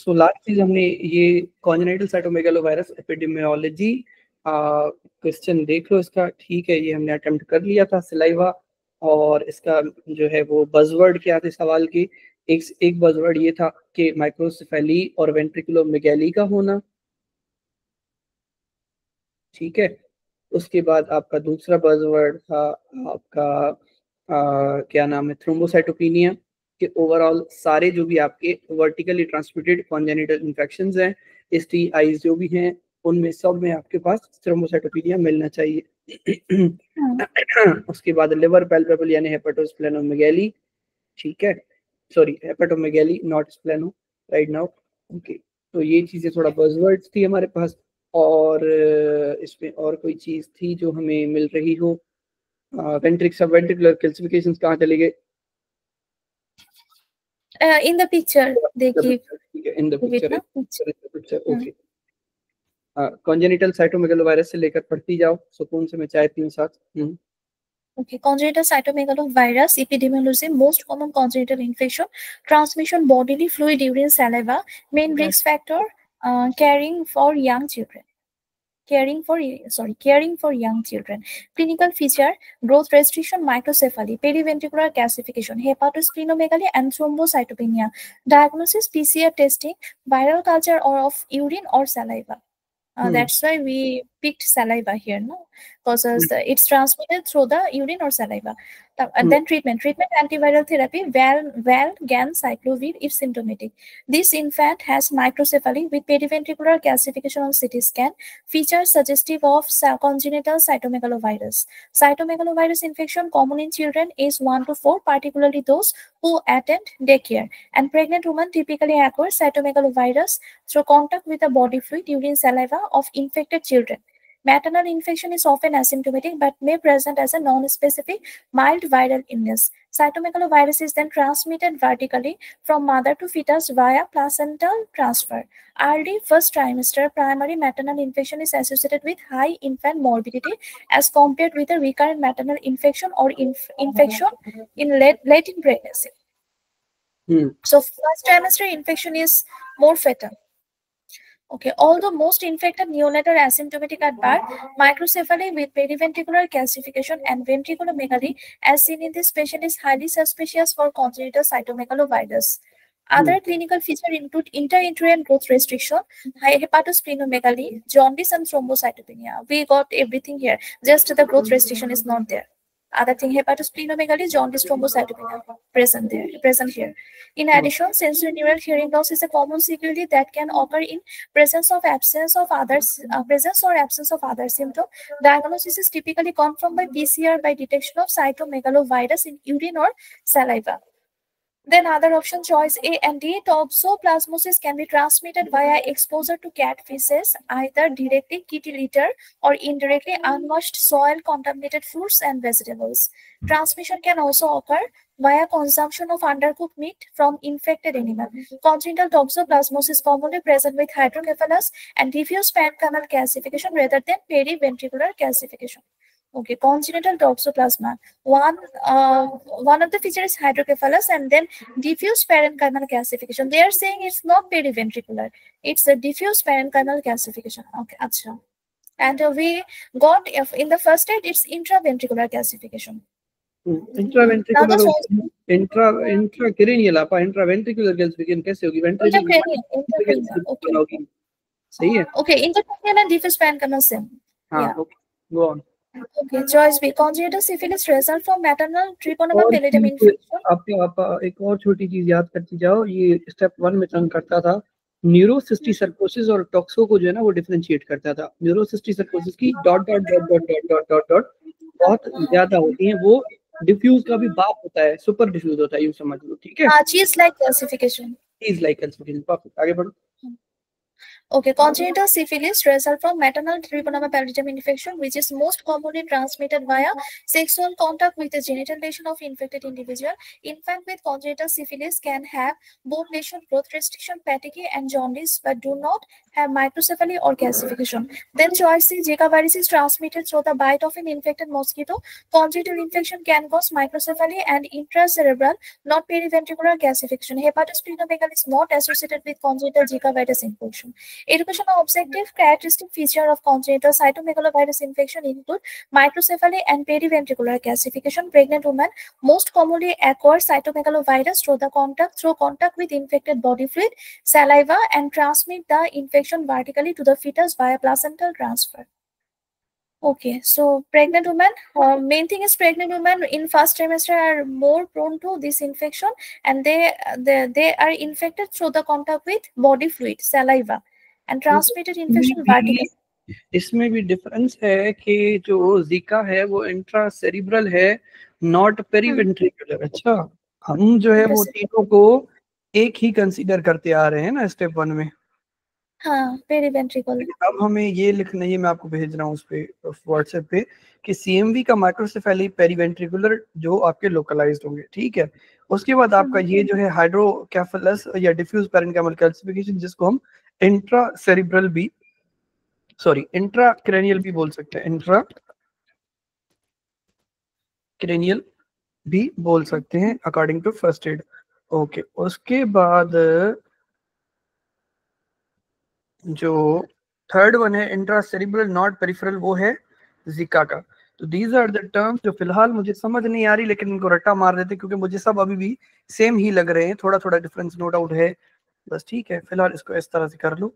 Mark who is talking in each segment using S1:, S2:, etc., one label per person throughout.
S1: So last चीज हमने ये कॉन्जेनिटल साइटोमेगालोवायरस एपिडेमियोलॉजी क्वेश्चन देख लो इसका, ठीक है, ये हमने अटेम्प्ट कर लिया था सिलाइवा, और इसका जो है वो बजवर्ड क्या थे सवाल की, एक बजवर्ड ये था कि माइक्रोसेफेली और वेंट्रिकुलोमेगैली का होना, ठीक है। उसके बाद आपका दूसरा बजवर्ड था आपका क्या नाम है, थ्रोम्बोसाइटोपिनिया, कि ओवरऑल सारे जो भी आपके वर्टिकली ट्रांसमिटेड कॉन्जेनिटल इन्फेक्शंस हैं, एसटीआईज जो भी हैं, उनमें सब में आपके पास थ्रोम्बोसाइटोपिनिया मिलना चाहिए। उसके बाद लिवर पैल्पेबल यानी हेपेटोस्प्लेनोमेगैली, ठीक है, sorry hepatomegaly not spleno right now, okay. तो ये चीजें थोड़ा बज़वर्ड्स थी हमारे पास, और इसमें और कोई चीज थी जो हमें मिल रही हो, वेंट्रिकुलर कैल्सिफिकेशंस कहाँ चले गए?
S2: इन द पिक्चर देखिए,
S1: in the picture, okay. Congenital cytomegalovirus से लेकर पढ़ती जाओ, सुकून से मैं चाय पीऊं साथ।
S2: Okay, congenital cytomegalovirus epidemiology, most common congenital infection, transmission bodily fluid urine saliva, main risk factor, caring for young children. Caring for young children. Clinical feature: growth restriction, microcephaly, periventricular calcification, hepatosplenomegaly, and thrombocytopenia. Diagnosis: PCR testing, viral culture or of urine or saliva. That's why we picked saliva here, no? Because it's transmitted through the urine or saliva. And then treatment: antiviral therapy, valganciclovir if symptomatic. This infant has microcephaly with periventricular calcification on CT scan. Features suggestive of congenital cytomegalovirus. Cytomegalovirus infection common in children age 1 to 4, particularly those who attend daycare. And pregnant women typically acquire cytomegalovirus through contact with the body fluid, urine, saliva of infected children. Maternal infection is often asymptomatic but may present as a non-specific mild viral illness. Cytomegalovirus is then transmitted vertically from mother to fetus via placental transfer. Early first trimester primary maternal infection is associated with high infant morbidity as compared with a recurrent maternal infection or infection in late in pregnancy. So first trimester infection is more fatal. Okay, although most infected neonates are asymptomatic at birth, microcephaly with periventricular calcification and ventriculomegaly, as seen in this patient, is highly suspicious for congenital cytomegalovirus. Other clinical features include intrauterine growth restriction, hepatosplenomegaly, jaundice, and thrombocytopenia. We got everything here, just the growth restriction is not there. Other thing, hepatosplenomegaly, jaundice, thrombocytopenia present here. In addition, sensorineural hearing loss is a common sequelae that can occur in presence or absence of other symptoms. Diagnosis is typically confirmed by PCR by detection of cytomegalovirus in urine or saliva. Then other option choice A and D, toxoplasmosis can be transmitted via exposure to cat feces, either directly kitty litter or indirectly unwashed soil, contaminated fruits and vegetables. Transmission can also occur via consumption of undercooked meat from infected animal. Congenital toxoplasmosis commonly present with hydrocephalus and diffuse parenchymal calcification rather than periventricular calcification. Okay, congenital toxoplasma. One of the features is hydrocephalus and then diffuse parenchymal calcification. They are saying it's not periventricular; it's a diffuse parenchymal calcification. Okay, acha. And we got in the first aid, it's intraventricular calcification.
S1: Intracranial intraventricular calcification कैसे होगी? Ventricular होगी, सही है?
S2: Okay, intracranial and diffuse parenchymal same.
S1: हां, okay, go on.
S2: Okay, choice B, congenital syphilis result from maternal treponema pallidum infection.
S1: आप एक और छोटी चीज याद करती जाओ, ये स्टेप 1 में तंग करता था. न्यूरोसिस्टिसर्कोसिस और टॉक्सो को जो है ना वो डिफरेंशिएट करता था. न्यूरोसिस्टिसर्कोसिस की ... बहुत ज्यादा होती है, वो डिफ्यूज का भी बाप होता है, सुपर डिफ्यूज होता है, यूं समझ लो, ठीक है?
S2: चीज लाइक क्लासिफिकेशन.
S1: परफेक्ट, आगे बढ़ो.
S2: Okay, congenital syphilis results from maternal treponema pallidum infection, which is most commonly transmitted via sexual contact with a genital lesion of infected individual. Infant with congenital syphilis can have bone lesion, growth restriction, fatigue, and jaundice, but do not have microcephaly or calcification. Then choice C, Zika virus is transmitted through the bite of an infected mosquito. Congenital infection can cause microcephaly and intracerebral, not periventricular calcification. Hepatosplenomegaly is not associated with congenital Zika virus infection. Educational objective characteristic feature of congenital cytomegalovirus infection include microcephaly and periventricular calcification. Pregnant women most commonly acquire cytomegalovirus through contact with infected body fluid, saliva, and transmit the infection vertically to the fetus via placental transfer. Okay, so pregnant women, main thing is pregnant women in first trimester are more prone to this infection, and they are infected through the contact with body fluid, saliva, and transmitted infection vertically.
S1: इसमें भी difference है कि जो Zika है वो intra cerebral है, not periventricular. अच्छा, हम जो है वो तीनों को एक ही कंसीडर करते आ रहे हैं ना स्टेप 1 में।
S2: हाँ, पेरीवेंट्रिकुलर।
S1: अब हमें ये लिखना, ये मैं आपको भेज रहा हूँ उस पे व्हाट्सएप पे, कि सीएमवी का माइक्रोसेफेली पेरीवेंट्रिकुलर जो आपके लोकलाइज्ड होंगे, ठीक है। उसके बाद आपका ये जो है हाइड्रोकेफेलस या डिफ्यूज पैरेन्काइमल कैल्सिफिकेशन, जिसको हम इंट्रा सेरिब्रल भी, सॉरी इंट्रा क्रेनियल भी बोल सकते हैं, इंट्रा क्रेनियल भी बोल सकते हैं according to first aid. Okay, उसके बाद जो थर्ड वन है इंट्रा सेरिब्रल नॉट पेरिफेरल, वो है जिका का। तो दीज आर द टर्म्स जो फिलहाल मुझे समझ नहीं आ रही, लेकिन इनको रट्टा मार देते क्योंकि मुझे सब अभी भी सेम ही लग रहे हैं, थोड़ा थोड़ा डिफरेंस नो डाउट है, बस ठीक है। फिलहाल इसको इस तरह से कर लो,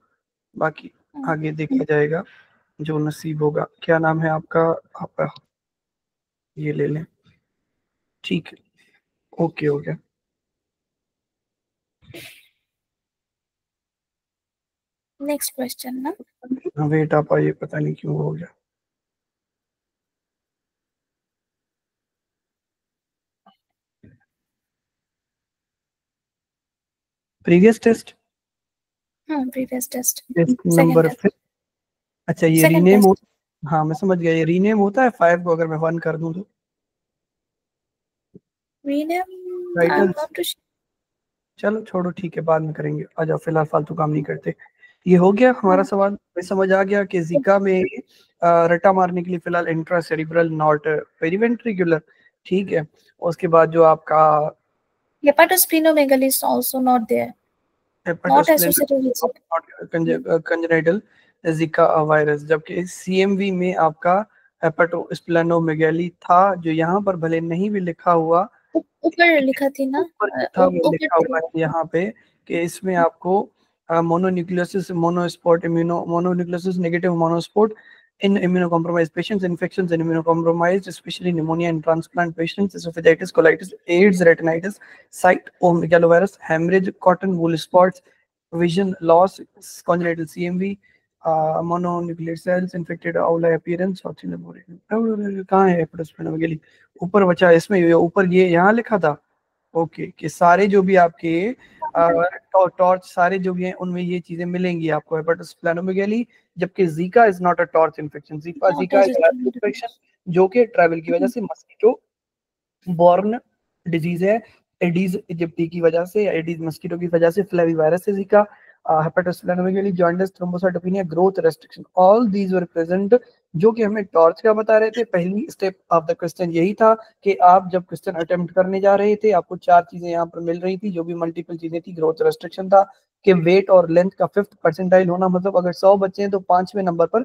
S1: बाकी आगे देखा जाएगा जो नसीब होगा। क्या नाम है आपका ये ले लें, ठीक है, ओके हो गया।
S2: नेक्स्ट क्वेश्चन ना,
S1: वेट आप आइए, पता नहीं क्यों हो गया। Previous test,
S2: previous test
S1: number फिर। अच्छा, ये रीनेम हो, हाँ मैं समझ गया, ये रीनेम होता है 5 को अगर मैं 1 कर दूं तो
S2: रीनेम।
S1: चलो छोड़ो, ठीक है, बाद में करेंगे, आ जाओ, फिलहाल फालतू काम नहीं करते। ये हो गया हमारा सवाल, मैं समझ आ गया कि जीका में रट्टा मारने के लिए फिलहाल इंट्रा सेरिब्रल नॉट पेरीवेंट्रिकुलर, ठीक है। उसके बाद जो आपका
S2: hepatosplenomegaly is also not there, not associated with
S1: congenital जिका वायरस, जबकि सीएमवी में आपका हेपेटोस्प्लेनोमेगाली था, जो यहाँ पर भले नहीं भी लिखा हुआ,
S2: ऊपर लिखा थी ना,
S1: था वो लिखा हुआ है यहाँ पे कि इसमें आपको mononucleosis monospot mononucleosis negative monospot in immunocompromised patients, infections in immunocompromised, especially pneumonia in transplant patients, esophagitis, colitis, AIDS, retinitis, cytomegalovirus, hemorrhage, cotton wool spots, vision loss, congenital CMV, mononuclear cells, infected ovular appearance, कहाँ है हेपेटोस्प्लेनोमेगाली? ऊपर बचा, इसमें ऊपर ये यहाँ लिखा था, ओके, कि सारे जो भी आपके टॉर्च सारे जो भी हैं उनमें ये चीजें मिलेंगी आपको, हेपेटोस्प्लेनोमेगाली, जबकि Zika is not a torch infection, Zika is infection जो कि ट्रैवल की वजह से मस्कीटो बॉर्न डिजीज है, एडीज इजिप्टी की वजह से, एडीज मस्कीटो की वजह से, फ्लेवी वायरस से Zika, hepatosplenomegaly, jaundice, thrombocytopenia, growth restriction, all these were present, जो कि हमें टॉर्च का बता रहे थे। पहली स्टेप ऑफ द क्वेश्चन यही था कि आप जब क्वेश्चन अटेम्प्ट करने जा रहे थे, आपको 4 चीजें यहाँ पर मिल रही थी, जो भी मल्टीपल चीजें थी। ग्रोथ रेस्ट्रिक्शन था कि वेट और लेंथ का 5th परसेंटाइल होना, मतलब अगर 100 बच्चे हैं तो 5वें नंबर पर,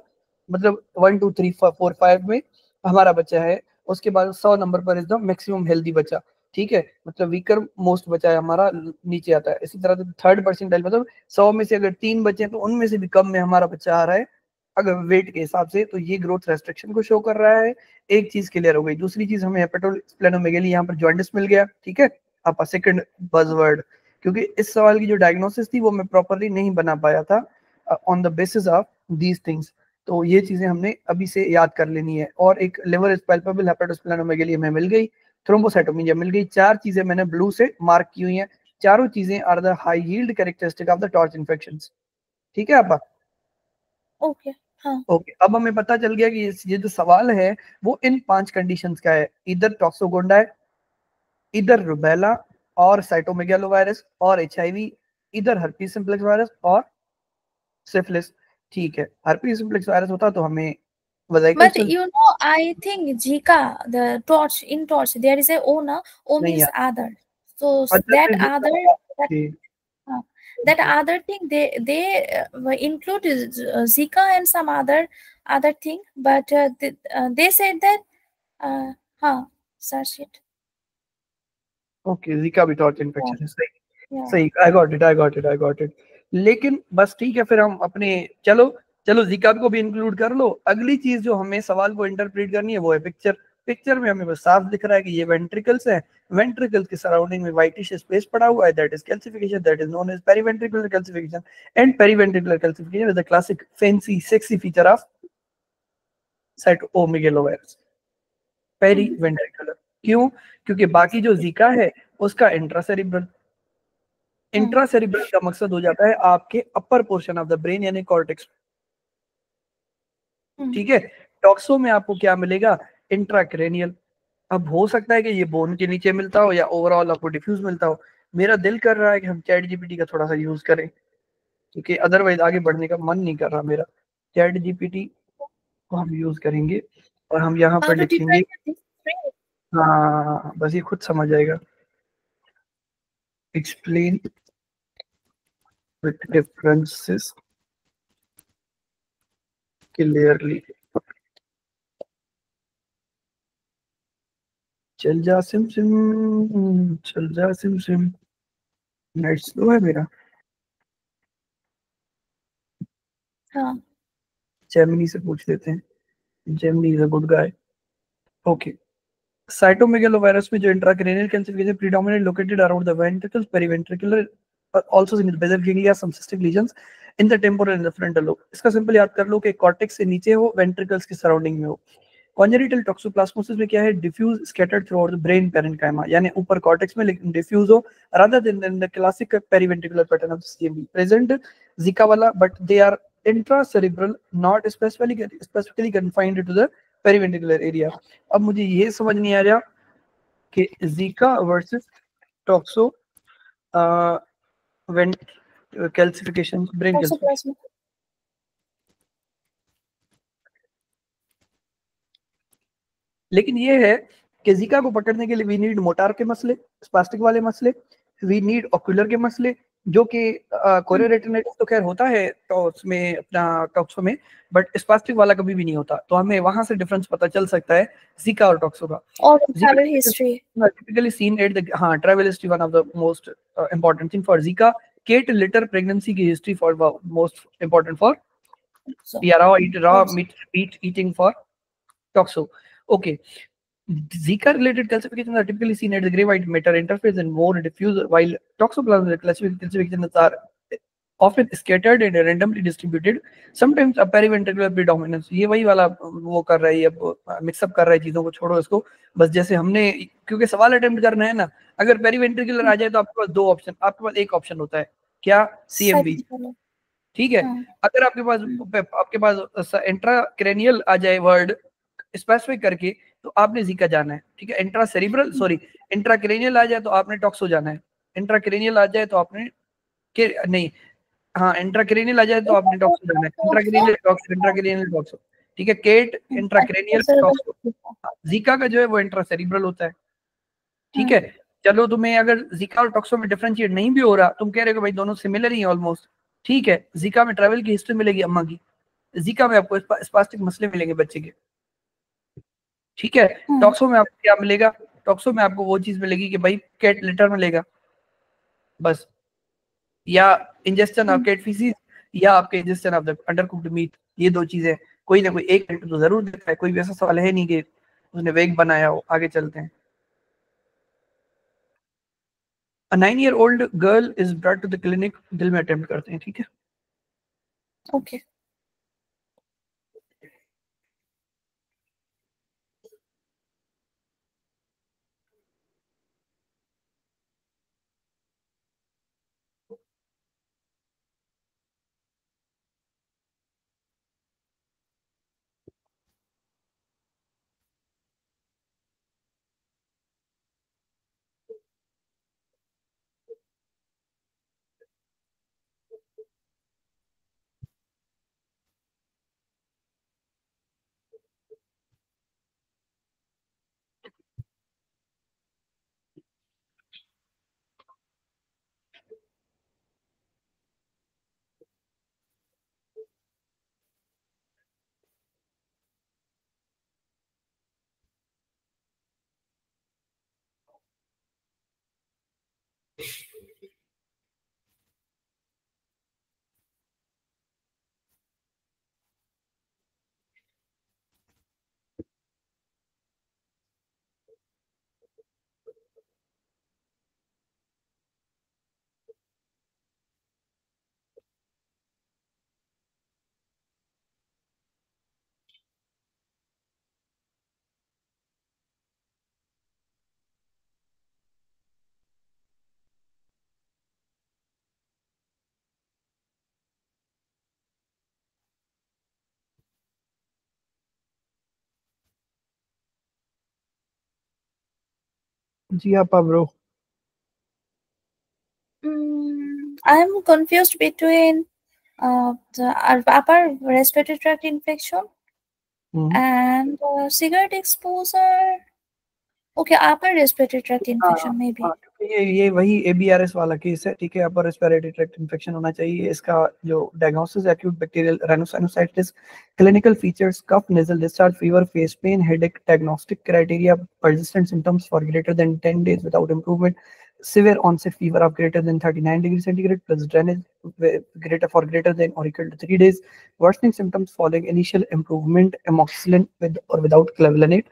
S1: मतलब 1 2 3 4 5 में हमारा बच्चा है, उसके बाद 100 नंबर पर इज द मैक्सिमम हेल्दी बच्चा, ठीक है, मतलब वीकर मोस्ट बचा है हमारा नीचे आता है। इसी तरह से 3rd परसेंटाइल, मतलब 100 में से अगर 3 बचे हैं तो उनमें से भी कम में हमारा बच्चा आ रहा है अगर वेट के हिसाब से, तो ये ग्रोथ रेस्ट्रिक्शन को शो कर रहा है। एक चीज क्लियर हो गई। दूसरी चीज, हमें हेपेटोस्प्लेनोमेगाली यहाँ पर जॉन्डिस मिल गया, ठीक है, आपका सेकंड बज़वर्ड, क्योंकि इस सवाल की जो डायग्नोसिस थी वो मैं प्रॉपरली नहीं बना पाया था on the basis of these things, तो ये चीजें हमने अभी से याद कर लेनी है। और एक लिवर इज पैल्पेबल, हेपेटोस्प्लेनोमेगाली हमें मिल गई, थ्रोम्बोसाइटोपेनिया मिल गई। 4 चीजें मैंने ब्लू से मार्क की हुई हैं, चारों चीजें are the high yield characteristic of the torch infections, ठीक है आपा।
S2: ओके, हाँ।
S1: ओके, अब हमें पता चल गया कि ये जो सवाल है वो इन 5 कंडीशंस का है, इधर टॉक्सोगोंडाई, इधर रुबेला और साइटोमेगालोवायरस और एचआईवी, इधर हर्पीस सिम्प्लेक्स वायरस और सिफिलिस। ठीक है, हर्पीस सिम्प्लेक्स वायरस होता तो हमें वजाइकल
S2: But
S1: cell
S2: you know, I think Zika, the torch in torch, there is a O na, O
S1: नहीं
S2: means
S1: यार।
S2: other. So
S1: अच्छा
S2: that
S1: सिर्फ
S2: other, that,
S1: okay
S2: uh, that
S1: okay
S2: other thing they include Zika and some other thing, but they said that huh, search it.
S1: Okay, Zika भी torch
S2: Yeah,
S1: infection है, सही।
S2: yeah.
S1: सही, I got it. लेकिन बस ठीक है, फिर हम अपने चलो चलो जीका को भी इंक्लूड कर लो। अगली चीज जो हमें सवाल को इंटरप्रेट करनी है वो है पिक्चर। पिक्चर में हमें बस साफ दिख रहा है कि ये वेंट्रिकल्स है, वेंट्रिकल्स के सराउंडिंग में व्हाइटिश स्पेस पड़ा हुआ है, that is calcification, that is known as periventricular calcification. And periventricular calcification is the classic fancy sexy feature of cytomegalovirus periventricular. क्यों? क्योंकि बाकी जो जीका है उसका इंट्रासेरिब्रल, इंट्रासेरिब्रल का मकसद हो जाता है आपके upper portion of the brain यानी कॉर्टेक्स। ठीक है, टॉक्सो में आपको क्या मिलेगा? इंट्राक्रेनियल। अब हो सकता है कि ये बोन के नीचे मिलता हो या ओवरऑल आपको डिफ्यूज मिलता हो। मेरा दिल कर रहा है कि हम चैट जीपीटी का थोड़ा सा यूज करें, क्योंकि अदरवाइज आगे बढ़ने का मन नहीं कर रहा मेरा। चैट जीपीटी को हम यूज करेंगे और हम यहाँ
S2: How
S1: पर
S2: to
S1: लिखेंगे,
S2: differentiate these three?
S1: हाँ बस ये खुद समझ आएगा। Explain with differences clearly. चल जा सिम सिम, चल जा सिम सिम। नेट स्लो है मेरा।
S2: हाँ,
S1: जेमिनी से पूछ लेते हैं, Gemini is a good guy. Okay, cytomegalovirus में जो intracranial calcification predominant located around the ventricles periventricular also seen in basal ganglia some cystic lesions in the temporal and the frontal lobe. इसका simple याद कर लो कि cortex से नीचे हो, ventricles की सराउंडिंग में हो। कॉन्जेनिटल टॉक्सोप्लास्मोसिस में क्या है? Diffuse scattered throughout the brain parenchyma, यानी ऊपर कॉर्टेक्स में लेकिन डिफ्यूज हो, rather than the classic periventricular pattern of CMV present Zika वाला, but they are intracerebral, not specifically confined to the periventricular area. अब मुझे ये समझ नहीं आ रहा कि Zika versus toxo vent calcification, brain calcification.
S2: toxoplasma.
S1: लेकिन ये है कि जीका को पकड़ने के लिए वी नीड मोटार के मसले, स्पास्टिक वाले मसले, वी नीड ऑक्यूलर के मसले, जो कि कोरियोरेटिनाइटिस तो खैर होता है टॉक्स में, अपना टॉक्सो में, बट स्पास्टिक वाला कभी भी नहीं होता। तो हमें वहां से डिफरेंस पता चल सकता है जीका और टॉक्सो का।
S2: Or travel
S1: Zika
S2: history.
S1: is typically seen at the travel history, one of the most important thing for Zika. Kate litter pregnancy की history for most important for
S2: So,
S1: yeah, raw
S2: oops.
S1: meat eating for toxo. Okay. Zika related calcifications are typically seen at the gray white matter interface and more diffuse, while toxoplasma classifications are often scattered and randomly distributed, sometimes a periventricular predominance। ये वही वाला वो कर रहा है, अब mix up कर रहा है चीजों को, छोड़ो इसको। बस जैसे हमने, क्योंकि सवाल अटेम्प्ट करना है ना, अगर पेरीवेंट्रिकुलर आ जाए तो आपके पास दो ऑप्शन, आपके पास एक ऑप्शन होता है क्या? सीएमवी।
S2: Cytoplasm.
S1: ठीक है, अगर आपके पास इंट्राक्रेनियल आ जाए वर्ड स्पेसिफिक करके तो आपने जीका जाना है। ठीक है, इंट्रा सेरिब्रल सॉरी इंट्राक्रेनियल आ जाए तो आपने टॉक्सो जाना है। इंट्राक्रेनियल आ जाए तो आपने के नहीं, हाँ इंट्राक्रेनियल आ जाए तो आपने टॉक्सो जाना है। Intracranial toxo, intracranial toxo. ठीक है, केट इंट्राक्रेनियल टॉक्सो। जीका का जो है वो इंट्रासेरिब्रल होता है। ठीक है, चलो तुम्हें अगर जीका और टॉक्सो में डिफरेंशिएट नहीं भी हो रहा, तुम कह रहे हो भाई दोनों सिमिलर ही है ऑलमोस्ट। ठीक है, जीका में ट्रैवल की हिस्ट्री मिलेगी अम्मा की, जीका में आपको स्पास्टिक मसले मिलेंगे बच्चे के। ठीक है, टॉक्सो में आपको क्या मिलेगा? टॉक्सो में आपको वो चीज मिलेगी कि भाई कैट लिटर मिलेगा बस, या इंजेस्शन ऑफ कैट फीसिस, या आपके इंजेस्शन ऑफ द अंडरकुक्ड मीट। ये दो चीजें, कोई ना कोई एक तो जरूर देता है। कोई भी ऐसा सवाल है नहीं कि उसने वेग बनाया हो। आगे चलते हैं। A 9-year-old girl is brought to the clinic, दिल में अटेम्प्ट करते हैं। ठीक है,
S2: Okay.
S1: जी आप bro.
S2: I'm confused between the upper respiratory tract infection and cigarette exposure. Okay, upper respiratory tract infection maybe.
S1: ये वही ABRS वाला केस है, ठीक है। अपर रेस्पिरेटरी ट्रैक्ट इन्फेक्शन होना चाहिए। इसका जो diagnosis acute bacterial rhinosinusitis, clinical features cough, nasal discharge, fever, face pain, headache, diagnostic criteria persistent symptoms for greater than 10 days without improvement, severe onset fever of greater than 39 degrees centigrade plus drainage greater than or equal to 3 days, worsening symptoms following initial improvement, amoxicillin with or without clavulanate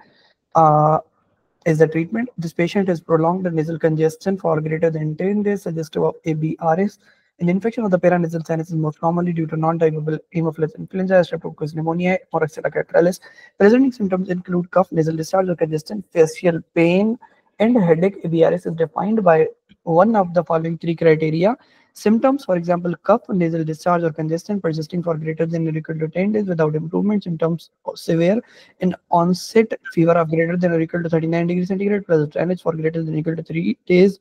S1: is the treatment. This patient has prolonged nasal congestion for greater than 10 days, suggestive of ABRS. An infection of the paranasal sinus is most commonly due to non-typable Haemophilus influenza, Streptococcus pneumoniae, or Exella catarrhalis. Presenting symptoms include cough, nasal discharge or congestion, facial pain, and headache. ABRS is defined by one of the following three criteria. Symptoms, for example, cough, nasal discharge or congestion persisting for greater than or equal to 10 days without improvement. Symptoms severe in onset, fever of greater than or equal to 39 degrees centigrade plus drainage for greater than or equal to 3 days.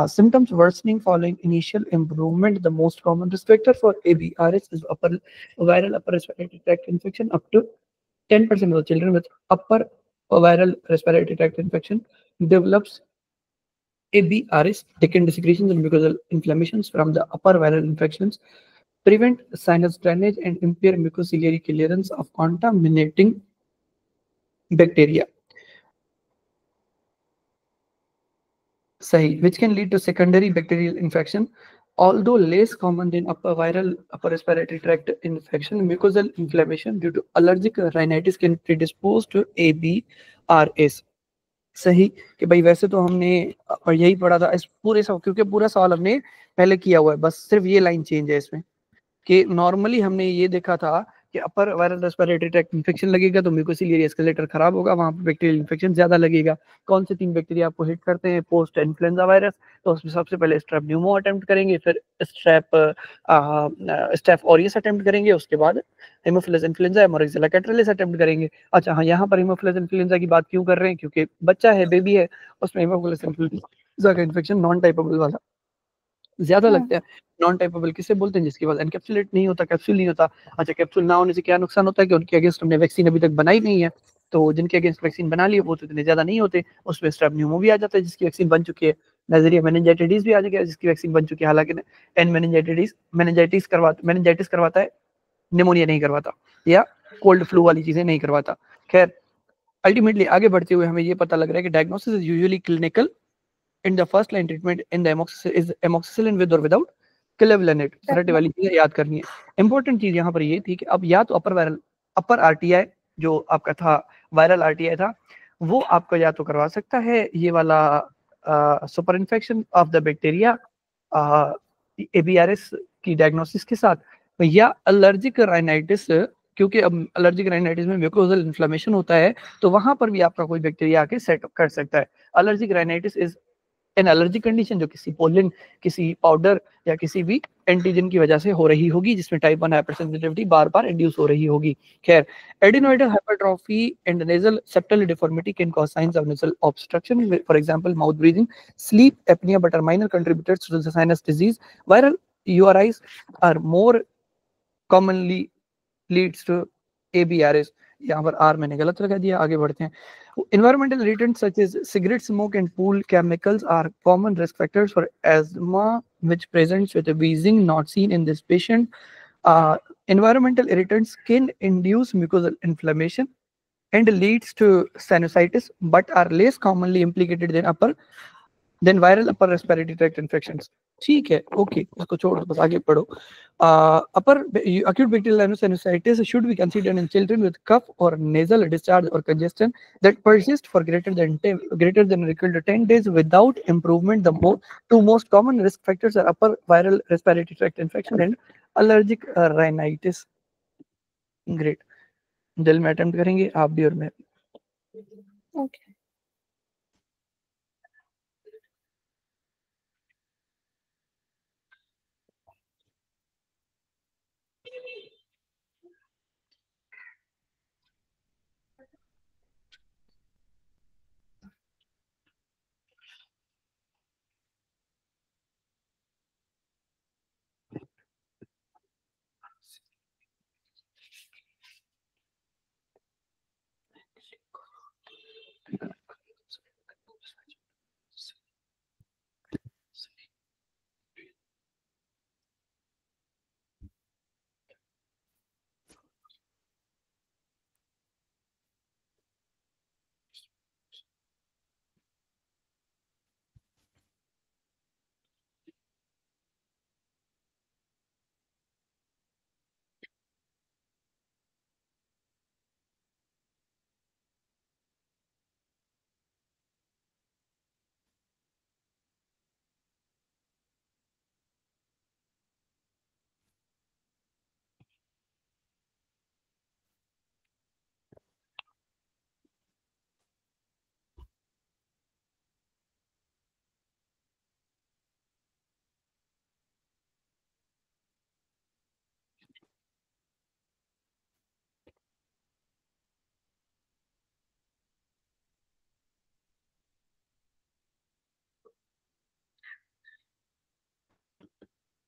S1: Symptoms worsening following initial improvement. The most common risk factor for ABRS is viral upper respiratory tract infection. Up to 10% of the children with upper viral respiratory tract infection develops ABRS. Thickened secretions and mucosal inflammations from the upper viral infections prevent sinus drainage and impair mucociliary clearance of contaminating bacteria. Sahi, which can lead to secondary bacterial infection. Although less common than upper respiratory tract infection, mucosal inflammation due to allergic rhinitis can predispose to ABRS. सही कि भाई वैसे तो हमने और यही पढ़ा था इस पूरे सवाल, क्योंकि पूरा सवाल हमने पहले किया हुआ है, बस सिर्फ ये लाइन चेंज है इसमें कि नॉर्मली हमने ये देखा था कि अपर वायरल रेस्पिरेटरी ट्रैक्ट इन्फेक्शन लगेगा तो म्यूकोसिलियरी एस्केलेटर खराब होगा, वहां पर बैक्टीरियल इन्फेक्शन ज्यादा लगेगा। कौन से 3 बैक्टीरिया आपको हिट करते हैं पोस्ट इन्फ्लुएंजा वायरस? तो उसमें सबसे पहले स्ट्रेप न्यूमो अटेम्प्ट करेंगे, फिर स्ट्रेप ऑरियस अटेम्प्ट करेंगे, उसके बाद हेमोफिलस इन्फ्लुएंजा मोरेक्सिला कैटरलिस अटेम्प्ट करेंगे। अच्छा हाँ, यहाँ पर हेमोफिलस इन्फ्लुएंजा की बात क्यों कर रहे हैं? क्योंकि बच्चा है, बेबी है, उसमें हेमोफिलस इन्फ्लुएंजा का इन्फेक्शन नॉन टाइपेबल वाला ज्यादा लगता है। नॉन टाइपेबल किसे बोलते हैं? जिसके बाद एनकैप्सुलेट नहीं होता, कैप्सूल नहीं होता। अच्छा, कैप्सूल ना होने से क्या नुकसान होता है कि उनके अगेंस्ट हमने वैक्सीन अभी तक बनाई नहीं है, तो जिनके अगेंस्ट वैक्सीन बना ली वो तो इतने ज्यादा नहीं होते, उसमें स्ट्रेप न्यूमो भी आ जाता है जिसकी वैक्सीन बन चुकी है, नजरिया मेनिंजाइटिस भी आ जाएगा जिसकी वैक्सीन बन चुकी है। हालांकि एन मेनिंजाइटिस करवाता है, निमोनिया नहीं करवाता, या कोल्ड फ्लू वाली चीजें नहीं करवाता। खैर, अल्टीमेटली आगे बढ़ते हुए हमें ये पता लग रहा है कि diagnosis is usually clinical in the first line treatment in the amoxicillin with or without clavulanate. फराटे वाली चीजें याद करनी है। इंपॉर्टेंट चीज यहाँ पर ये थी कि अब या तो अपर आरटीआई जो आपका था, वायरल आरटीआई था, वो आपको या तो करवा सकता है ये वाला super infection of the bacteria ABRS की डायग्नोसिस के साथ, या एलर्जिक राइनाइटिस, क्योंकि अब एलर्जिक राइनाइटिस में म्यूकोजल इन्फ्लेमेशन होता है तो वहां पर भी आपका कोई बैक्टीरिया आके सेट कर सकता है। Allergic rhinitis is an allergy condition जो किसी पोलन, किसी पाउडर या किसी भी एंटीजन की वजह से हो रही होगी, जिसमें टाइप 1 हाइपरसेंसिटिविटी बार बार इंड्यूस हो रही होगी। खैर, adenoidal hypertrophy and nasal septal deformity can cause signs of nasal obstruction, for example mouth breathing, sleep apnoea, but are minor contributors to the sinus disease. Viral URIs are more commonly leads to ABRS। यहाँ पर are मैंने गलत लगा दिया, आगे बढ़ते हैं। Environmental irritants such as cigarette smoke and pool chemicals are common risk factors for asthma, which presents with a wheezing not seen in this patient. Environmental irritants can induce mucosal inflammation and leads to sinusitis, but are less commonly implicated than upper Then viral upper respiratory tract infections. ठीक है, okay, उसको छोड़ दो, बस आगे पढ़ो. Upper acute bacterial sinusitis should be considered in children with cough or nasal discharge or congestion that persist for greater than equal to 10 days without improvement. The two most common risk factors are upper viral respiratory tract infection and allergic rhinitis. Great. दिल में attempt करेंगे आप भी और मैं.
S2: Okay.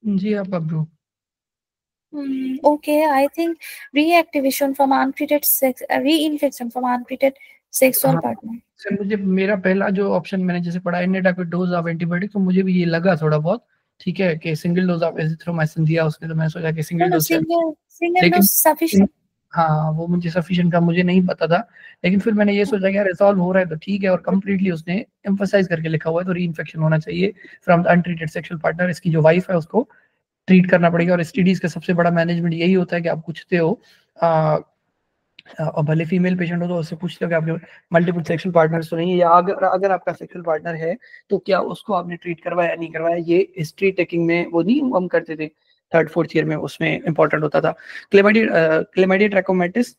S1: जी आप bro.
S2: Okay, I think reactivation from untreated sex, reinfection from untreated sexual partner.
S1: Sir मुझे मेरा पहला जो ऑप्शन मैंने जैसे पढ़ा inadequate डोज ऑफ एंटीबायोटिक, तो मुझे भी ये लगा थोड़ा बहुत, ठीक है, कि सिंगल डोज ऑफ एजिथ्रोमाइसिन दिया उसने, तो मैं सोचा कि single dose
S2: single dose sufficient.
S1: हाँ वो मुझे सफिशिएंट का मुझे नहीं पता था, लेकिन फिर मैंने ये सोचा कि यार रिजॉल्व हो रहा है तो ठीक है, और कंप्लीटली उसने एम्फसाइज करके लिखा हुआ है, तो रीइंफेक्शन होना चाहिए from the untreated sexual partner. इसकी जो वाइफ है उसको ट्रीट करना पड़ेगा, और एसटीडीज का सबसे बड़ा मैनेजमेंट यही होता है कि आप पूछते हो और भले फीमेल पेशेंट हो तो उससे पूछते हो कि आपके मल्टीपल सेक्सुअल पार्टनर्स तो नहीं है, या अगर आपका सेक्सुअल पार्टनर है तो क्या उसको आपने ट्रीट करवाया या नहीं करवाया. ये हिस्ट्री टेकिंग में वो नहीं हम करते थे थर्ड फोर्थ ईयर में, उसमें इंपॉर्टेंट होता था. Chlamydia ट्रैकोमाइटिस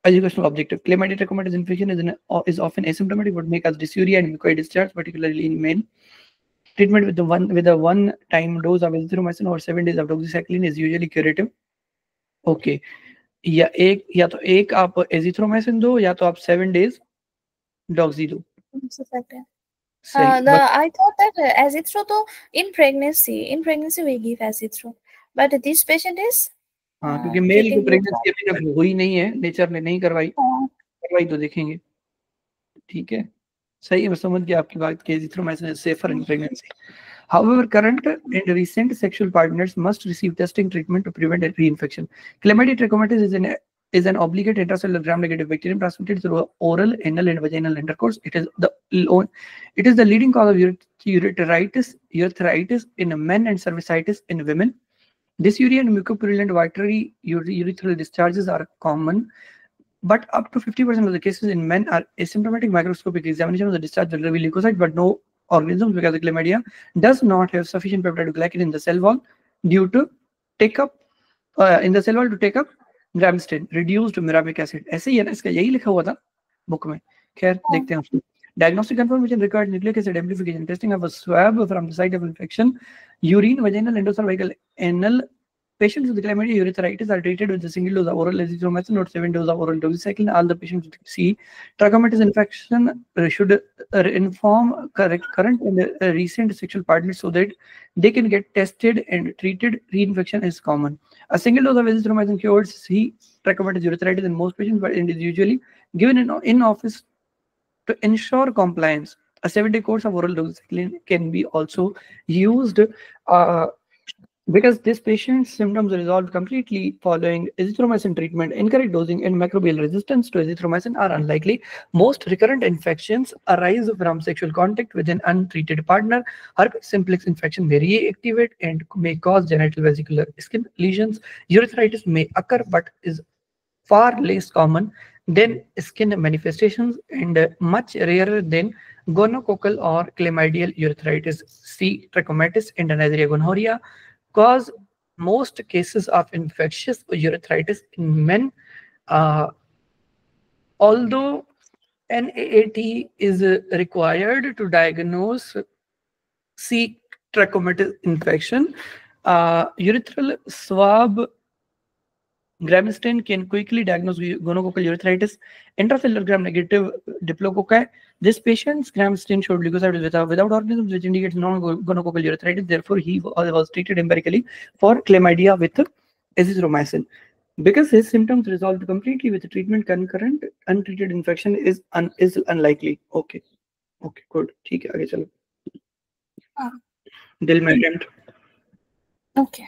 S1: educational objective. Chlamydia trachomatis infection is often asymptomatic but may cause dysuria and mucoid discharge, particularly in men. Treatment with a one-time dose of azithromycin or 7 days of doxycycline is usually curative. Okay. या तो एक आप azithromycin दो, या तो आप 7 days Doxy दो.
S2: I thought that azithro तो in pregnancy we give azithro, but this patient is
S1: हाँ, क्योंकि मेल की प्रेगनेंसी अभी तक हुई नहीं है, नेचर ने नहीं करवाई तो देखेंगे. ठीक है, सही है, मैं समझ गया आपकी बात कि azithromycin is safer in pregnancy. However, current and recent sexual partners must receive testing treatment to prevent reinfection. Chlamydia trachomatis is an obligate intracellular gram-negative bacterium transmitted through oral, anal, and vaginal intercourse. It is the leading cause of urethritis in men and cervicitis in women. Dysuria and mucopurulent watery urethral discharges are common, but up to 50% of the cases in men are asymptomatic. Microscopic examination of the discharge will reveal leukocytes but no organisms, because the chlamydia does not have sufficient peptidoglycan in the cell wall due to take up Gramstin, reduced muramic acid. ऐसे ही है ना, इसका यही लिखा हुआ था book में. खैर देखते हैं उसको. Diagnostic confirmation required nucleic acid amplification, testing of a swab from the site of infection, urine, vaginal, endocervical, anal. Patients with chlamydia urethritis are treated with a single dose of oral azithromycin or 7 doses of oral doxycycline. All the patients with trachomatis infection should inform current and recent sexual partners so that they can get tested and treated. Reinfection is common. A single dose of azithromycin cures trachomatis urethritis in most patients, but it is usually given in office to ensure compliance. A 7-day course of oral doxycycline can be also used Because this patient's symptoms resolved completely following azithromycin treatment, incorrect dosing and microbial resistance to azithromycin are unlikely. Most recurrent infections arise from sexual contact with an untreated partner. Herpes simplex infection may reactivate and may cause genital vesicular skin lesions. Urethritis may occur but is far less common than skin manifestations and much rarer than gonococcal or chlamydial urethritis. C. Trachomatis and Neisseria gonorrhea cause most cases of infectious urethritis in men. Uh, although NAAT is required to diagnose C. trachomatis infection, urethral swab gram stain can quickly diagnose gonococcal urethritis. Intracellular gram-negative diplococci. This patient's gram stain showed leukocytes without organisms, which indicates non-gonococcal urethritis. Therefore, he was treated empirically for chlamydia with azithromycin. Because his symptoms resolved completely with treatment, concurrent untreated infection is unlikely. Okay, good. ठीक है, आगे चलो. दिल में attempt.
S2: Okay.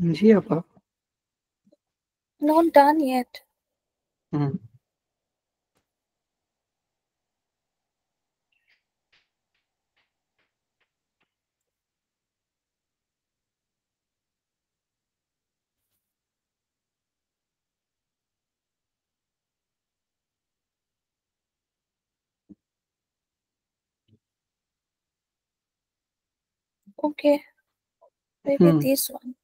S1: जी आपा.
S2: Not done yet. Okay. Maybe this one.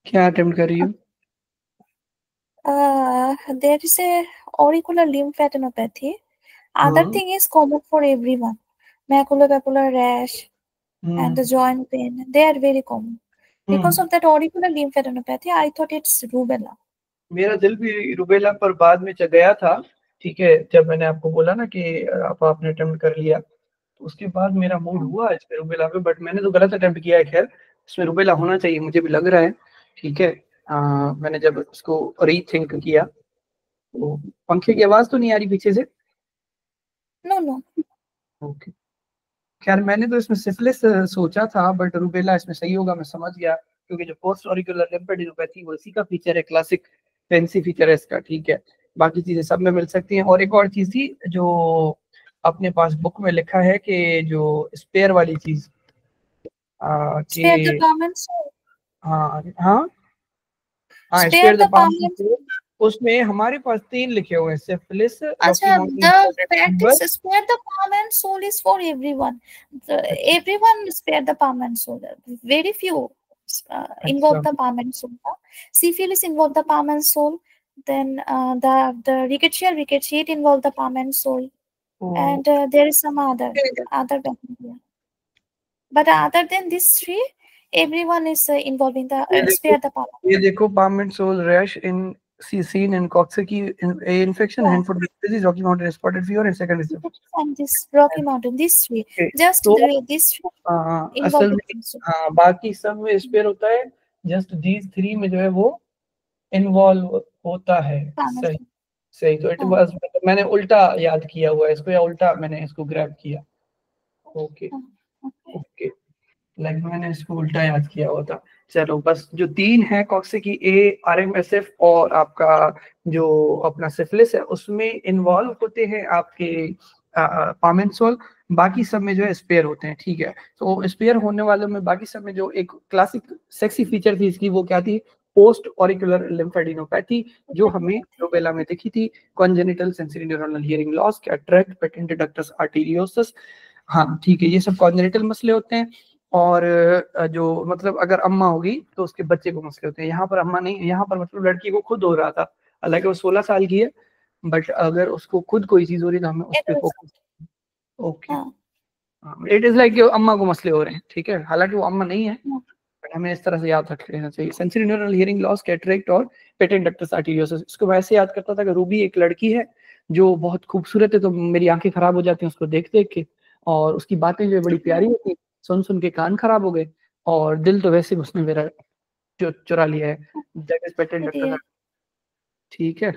S1: क्या attempt कर रही हो?
S2: There is a auricular lymphadenopathy. Other thing is common for everyone. Maculopapular rash and the joint pain. They are very common. Because of that auricular lymphadenopathy, I thought it's rubella.
S1: मेरा दिल भी rubella पर बाद में गया था. ठीक है, जब मैंने आपको बोला ना कि आपने अटेम्प्ट कर लिया, तो उसके बाद मेरा मूड हुआ इस पे रुबेला पे, बट मैंने तो गलत अटेम्प्ट किया है. खैर, इसमें रुबेला होना चाहिए, मुझे भी लग रहा है. ठीक है, मैंने जब उसको रीथिंक किया तो पंखे की आवाज तो नहीं आ रही पीछे से?
S2: नो.
S1: ओके. खैर, मैंने तो इसमें सिफिलिस सोचा था, बट रुबेला इसमें सही होगा, मैं समझ गया, क्योंकि जो पोस्ट ऑरिकुलर लिम्फेडेनोपैथी वो इसी का फीचर है, क्लासिक फैंसी फीचर है इसका. ठीक है, बाकी चीजें सब में मिल सकती हैं. और एक और चीज थी जो अपने पास बुक में लिखा है कि जो स्पेयर वाली चीज कि हाँ स्पेयर द पाम, उसमें हमारे पास 3 लिखे हुए हैं. सिफिलिस,
S2: अच्छा, the practice spare the palm and soul is for everyone. Everyone spare the palm and soul. Very few involve the palm and soul. Syphilis involve the palm and soul. Then the rickettsia involve the palm and soul. And there is some other bacteria. But other than these 3, everyone is involving the spare the palm.
S1: ये देखो, palm and soul rash in seen in Coxsackie infection, hand foot disease, Rocky Mountain spotted fever, and second is
S2: and this Rocky Mountain. These 3, just these 3.
S1: असल में बाकी सब में spare होता है, just these 3 में जो है वो इन्वॉल्व होता है. सही. तो इट वाज, मैंने उल्टा याद किया हुआ है इसको, या उल्टा मैंने इसको ग्रैब किया. ओके, लाइक मैंने इसको उल्टा याद किया हुआ था. चलो, बस जो 3 है कॉक्सिकी ए, आरएमएसएफ और आपका जो अपना सिफिलिस है, उसमें इन्वॉल्व होते हैं आपके पाम एंड सोल. बाकी सब में जो है स्पेयर होते हैं. ठीक है, तो स्पेयर होने वालों में बाकी सब में जो एक क्लासिक सेक्सी फीचर थी इसकी, वो क्या थी? पोस्ट ऑरिकुलर लिम्फेडेनोपैथी, जो हमें रुबेला में दिखी थी. Congenital sensory neuronal hearing loss, cataract, patent ductus arteriosus. हाँ ठीक है, ये सब कॉन्जेनिटल मसले होते हैं. और जो मतलब अगर अम्मा होगी तो उसके बच्चे को मसले होते हैं. यहाँ पर अम्मा नहीं, यहाँ पर मतलब लड़की को खुद हो रहा था. हालांकि वो 16 साल की है, बट अगर उसको खुद कोई चीज हो रही है तो हमें उस पर focus. Okay, it is like अम्मा को मसले हो रहे हैं, ठीक है, हालांकि वो अम्मा नहीं है, बट हमें इस तरह से याद रख लेना चाहिए। Sensory neural hearing loss, cataract और पेटेंट डक्टस आर्टेरियोसिस, इसको मैं ऐसे याद करता था कि रूबी एक लड़की है जो बहुत खूबसूरत है, तो मेरी आंखें खराब हो जाती हैं उसको देख देख के, और उसकी बातें जो बड़ी प्यारी होती, सुन सुन के कान खराब हो गए, और दिल तो वैसे उसने मेरा चुरा लिया है, दैट इज पेटेंट डक्टस, ठीक है।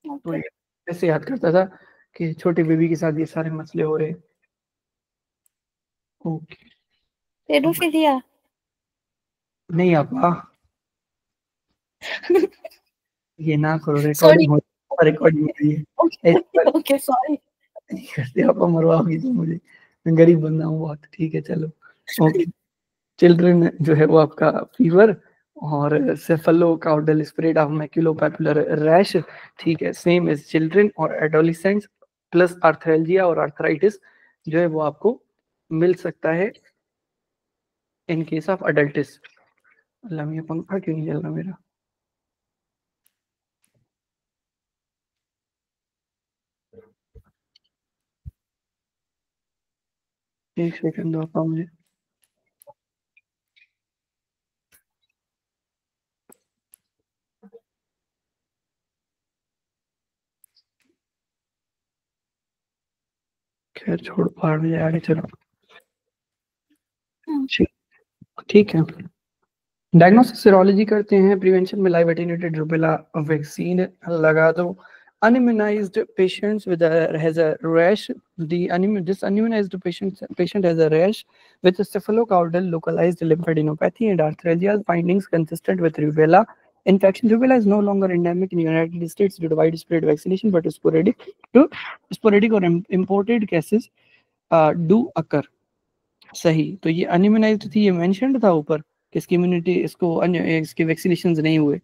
S1: तो ये ऐसे याद करता था कि छोटे बेबी के साथ ये सारे मसले हो रहे। ओके,
S2: पेडोफिलिया
S1: नहीं आपा ये ना करो,
S2: सॉरी,
S1: रिकॉर्डिंग हो रही है,
S2: ओके सॉरी।
S1: करते आपा मरवाओगी तो मुझे, मैं गरीब बंदा हूँ बहुत, ठीक है चलो। ओके, चिल्ड्रन जो है वो आपका फीवर और सेफलोकाउडल स्प्रेड ऑफ मैक्यूलोपैपुलर रैश, ठीक है, सेम एज चिल्ड्रन और एडोलिसेंट्स, प्लस आर्थ्रेल्जिया और आर्थराइटिस जो है वो आपको मिल सकता है इन केस ऑफ अडल्टिस। अल्लाह, ये पंखा क्यों नहीं चल रहा मेरा? एक सेकंड दो आपा मुझे। खैर छोड़, बाहर में आगे चलो, ठीक है। डायग्नोसिस सीरोलॉजी करते हैं, प्रिवेंशन में लाइव एटेन्यूएटेड रूबेला वैक्सीन लगा दो। Unimmunized patients with has a rash. This unimmunized patient has a rash with cephalocaudal localized lymphadenopathy and arthralgia findings consistent with rubella infection. Rubella is no longer endemic in the United States due to widespread vaccination, but sporadic or imported cases do occur. सही, तो ये अनइम्यूनाइज्ड थी, ये mentioned था ऊपर कि इसकी immunity, इसके वैक्सीनेशंस नहीं हुए।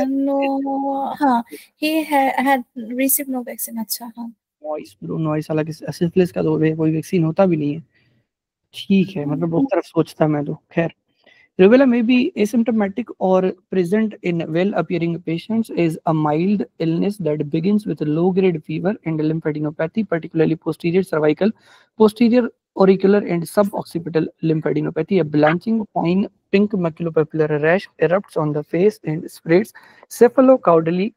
S2: no, हाँ, he had received no vaccine. अच्छा, हाँ।
S1: नॉइस, हालांकि सिफिलिस का तो कोई वैक्सीन होता भी नहीं है, ठीक है, मतलब उस तरफ सोचता मैं तो। खैर, rubella may be asymptomatic or present in well-appearing patients, is a mild illness that begins with low-grade fever and lymphadenopathy, particularly posterior cervical, posterior auricular and suboccipital lymphadenopathy. A blanching fine pink maculopapular rash erupts on the face and spreads cephalocaudally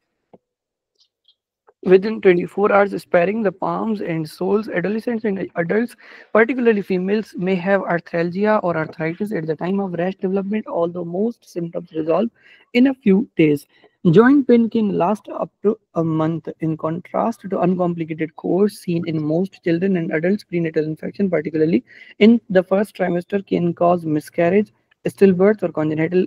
S1: within 24 hours, sparing the palms and soles. Adolescents and adults, particularly females, may have arthralgia or arthritis at the time of rash development, although most symptoms resolve in a few days. Joint pain can last up to a month. In contrast to uncomplicated course seen in most children and adults, prenatal infection, particularly in the first trimester, can cause miscarriage, stillbirth, or congenital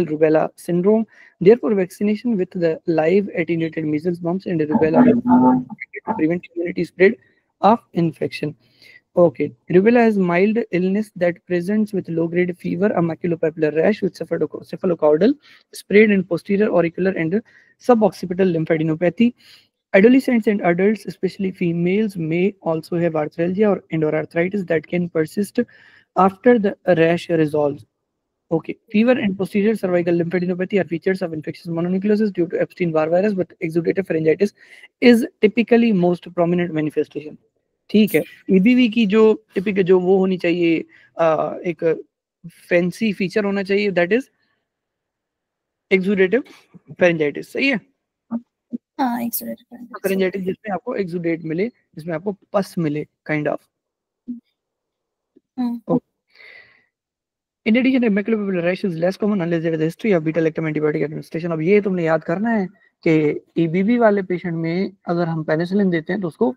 S1: rubella syndrome. Therefore, vaccination with the live attenuated measles, mumps, and rubella to prevent community spread of infection. Okay, rubella is mild illness that presents with low-grade fever, a maculopapular rash with cephalocaudal spread in posterior auricular and suboccipital lymphadenopathy. Adolescents and adults, especially females, may also have arthralgia or arthritis that can persist after the rash resolves. Okay, fever and posterior cervical lymphadenopathy are features of infectious mononucleosis due to Epstein-Barr virus, but exudative pharyngitis is typically most prominent manifestation. ठीक है, EBV की जो typical जो वो होनी चाहिए, एक fancy feature होना चाहिए, दैट इज एक्सुडेटिव फेरेंजाइटिस, सही है।
S2: हाँ, एक्सुडेटिव
S1: फेरेंजाइटिस जिसमें आपको एक्सुडेट मिले, जिसमें आपको पस मिले, kind of. In addition, maculopapular rash is less common unless there is a history of beta-lactam antibiotic administration. अब ये तुमने याद करना है कि EBV वाले पेशेंट में अगर हम पेनिसिलिन देते हैं तो उसको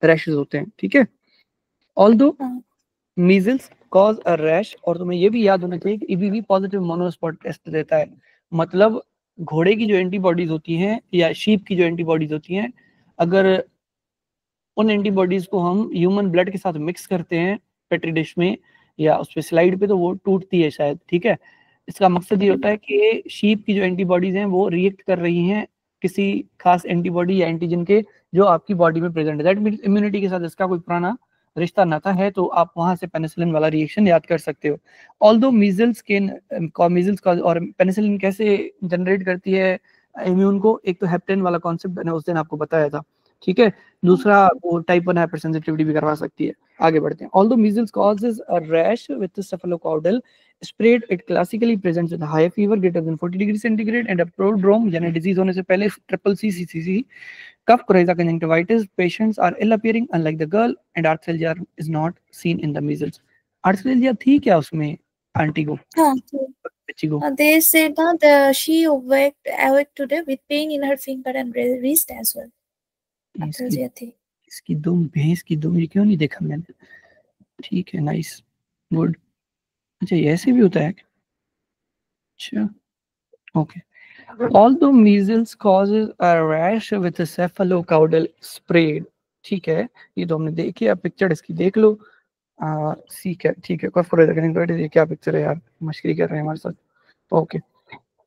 S1: रैशेस होते हैं, ठीक है। Although measles cause a rash, और तुम्हें ये भी याद होना चाहिए कि EBV पॉजिटिव मोनोस्पॉट टेस्ट देता है, मतलब घोड़े की जो एंटीबॉडीज होती हैं या शीप की जो एंटीबॉडीज होती हैं, अगर उन एंटीबॉडीज को हम ह्यूमन ब्लड के साथ मिक्स करते हैं पेट्री डिश में या उस पे स्लाइड पे, तो वो टूटती है शायद, ठीक है। इसका मकसद ये होता है कि शीप की जो एंटीबॉडीज हैं वो रिएक्ट कर रही हैं किसी खास एंटीबॉडी या एंटीजन के जो आपकी बॉडी में प्रेजेंट है। दैट मींस इम्यूनिटी के साथ इसका कोई पुराना रिश्ता नाता है तो आप वहां से पेनिसिलिन वाला रिएक्शन याद कर सकते हो। ऑल्दो मीजल्स का और पेनिसिलिन कैसे जनरेट करती है इम्यून को, एक तो हेप्टेन वाला कॉन्सेप्ट मैंने उस दिन आपको बताया था, ठीक है। दूसरा वो टाइप 1 हाइपर सेंसिटिविटी भी करवा सकती है। आगे बढ़ते हैं। Although measles causes a rash with staphylococcal spread, it classically presents with high fever greater than 40 degree centigrade and a prodrome, यानी डिजीज होने से पहले triple CCC, cough coryza conjunctivitis, patients are ill appearing unlike the girl and arthralgia is not seen in the measles. Arthralgia थी क्या उसमें aunty को,
S2: हाँ,
S1: बच्ची को?
S2: they said that she awake today with pain in her finger and wrist as well.
S1: इसकी
S2: Arthralgia थी।
S1: इसकी दुम, भैंस की दुम, ये क्यों नहीं देखा मैंने? ठीक है, नाइस, गुड। अच्छा, ये ऐसे भी होता है? अच्छा, okay. Although measles causes a rash with a cephalocaudal spread, ठीक है, ये तो हमने देखी है, पिक्चर इसकी देख लो। ठीक है, ठीक है, ये क्या पिक्चर है यार, मस्करी कर रहे हैं हमारे साथ। Okay.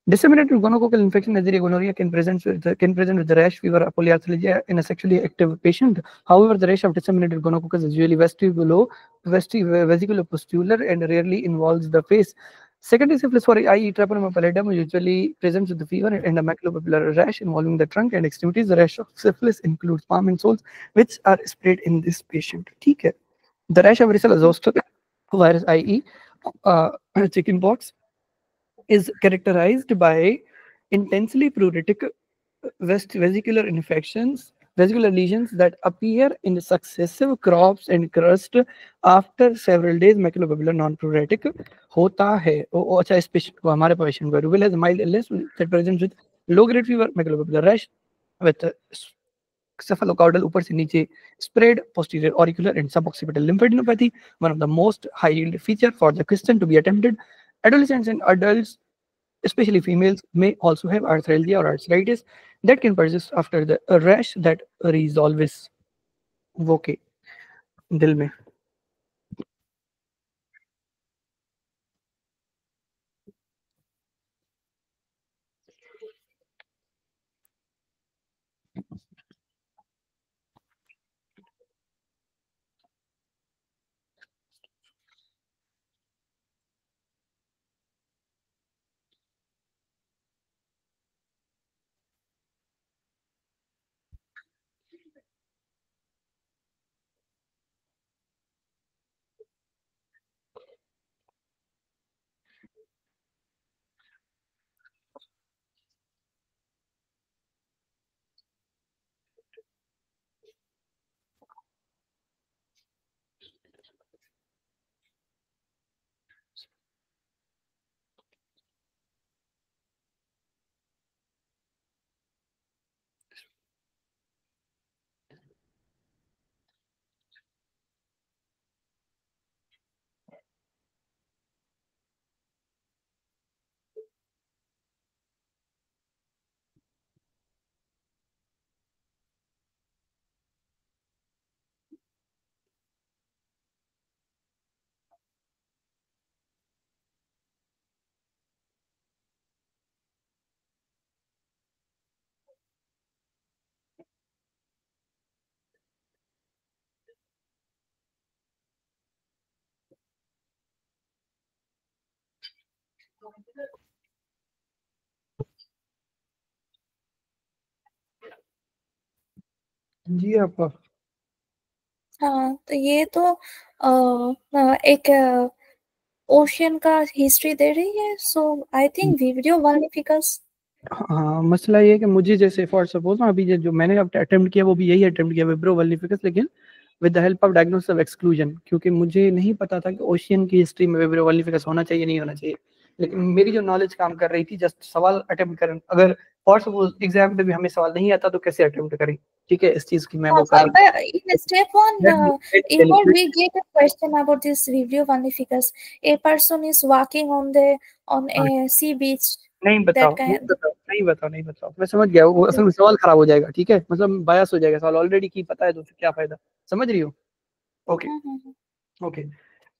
S1: Disseminated gonococcal infection, Neisseria gonorrhea, can present with the rash, fever, polyarthralgia in a sexually active patient. However, the rash of disseminated gonococcus is usually vesiculopustular and rarely involves the face. Secondary syphilis for i.e. Treponema pallidum usually presents with the fever and a maculopapular rash involving the trunk and extremities. The rash of syphilis includes palm and soles, which are sprayed in this patient. ठीक है. The rash of varicella zoster virus, i.e. chickenpox, is characterized by intensely pruritic vesicular infections, vesicular lesions that appear in successive crops and crust after several days. Maculopapular non-pruritic होता है। अच्छा, इस patient को, हमारे patient को, Rubella has a mild illness that presents with low grade fever, maculopapular rash with cephalocaudal ऊपर से नीचे spread, posterior auricular and suboccipital lymphadenopathy, one of the most high yield feature for the question to be attempted. Adolescents and adults, especially females, may also have arthralgia or arthritis that can persist after the rash that resolves. Okay, दिल में। जी आपका।
S2: हाँ, तो ये तो एक ocean का history दे रही है, सो आई थिंक वीडियो वालिफिकस।
S1: हाँ, मसला ये है कि मुझे जैसे फॉर सपोज ना, अभी जो मैंने अब अटेम्प्ट किया वो भी यही अटेम्प्ट किया, विब्रो वल्लिफिकस, लेकिन with the help of diagnosis of exclusion, क्योंकि मुझे नहीं पता था कि ओशियन की हिस्ट्री में विब्रो वल्लिफिकस होना चाहिए नहीं होना चाहिए। लेकिन मेरी जो नॉलेज काम कर रही थी, जस्ट सवाल अटेम्प्ट करें, अगर फॉर सपोज एग्जाम में भी हमें सवाल नहीं आता तो कैसे अटेम्प्ट करें, ठीक है, इस चीज की मैं वो कर
S2: In step one, before we get a question about this review magnificus, a person is walking on a sea beach.
S1: नहीं बताओ, नहीं बताओ, मैं समझ गया, वो असल में सवाल खराब हो जाएगा, ठीक है, मतलब बायस हो जाएगा सवाल, ऑलरेडी की पता है तो क्या फायदा, समझ रही हो? Okay, okay.